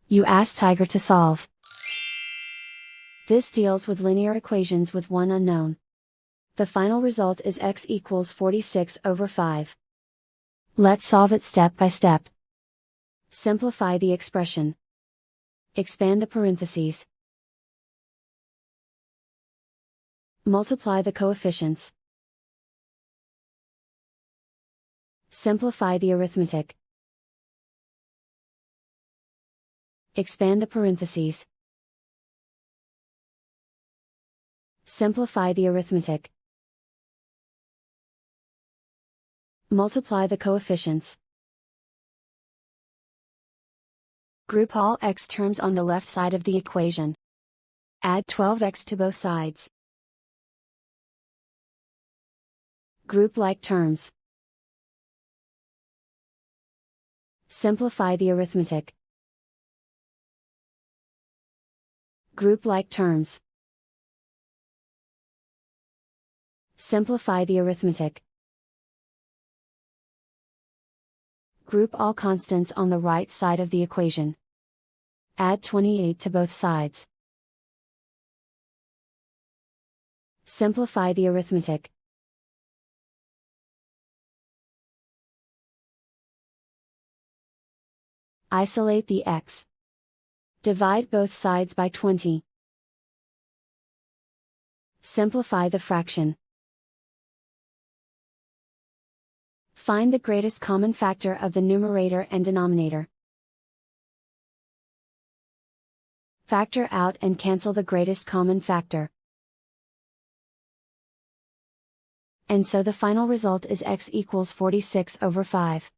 You ask Tiger to solve. This deals with linear equations with one unknown. The final result is x equals 46 over 5. Let's solve it step by step. Simplify the expression. Expand the parentheses. Multiply the coefficients. Simplify the arithmetic. Expand the parentheses. Simplify the arithmetic. Multiply the coefficients. Group all x terms on the left side of the equation. Add 12x to both sides. Group like terms. Simplify the arithmetic. Group like terms. Simplify the arithmetic. Group all constants on the right side of the equation. Add 28 to both sides. Simplify the arithmetic. Isolate the x. Divide both sides by 20. Simplify the fraction. Find the greatest common factor of the numerator and denominator. Factor out and cancel the greatest common factor. And so the final result is x equals 46 over 5.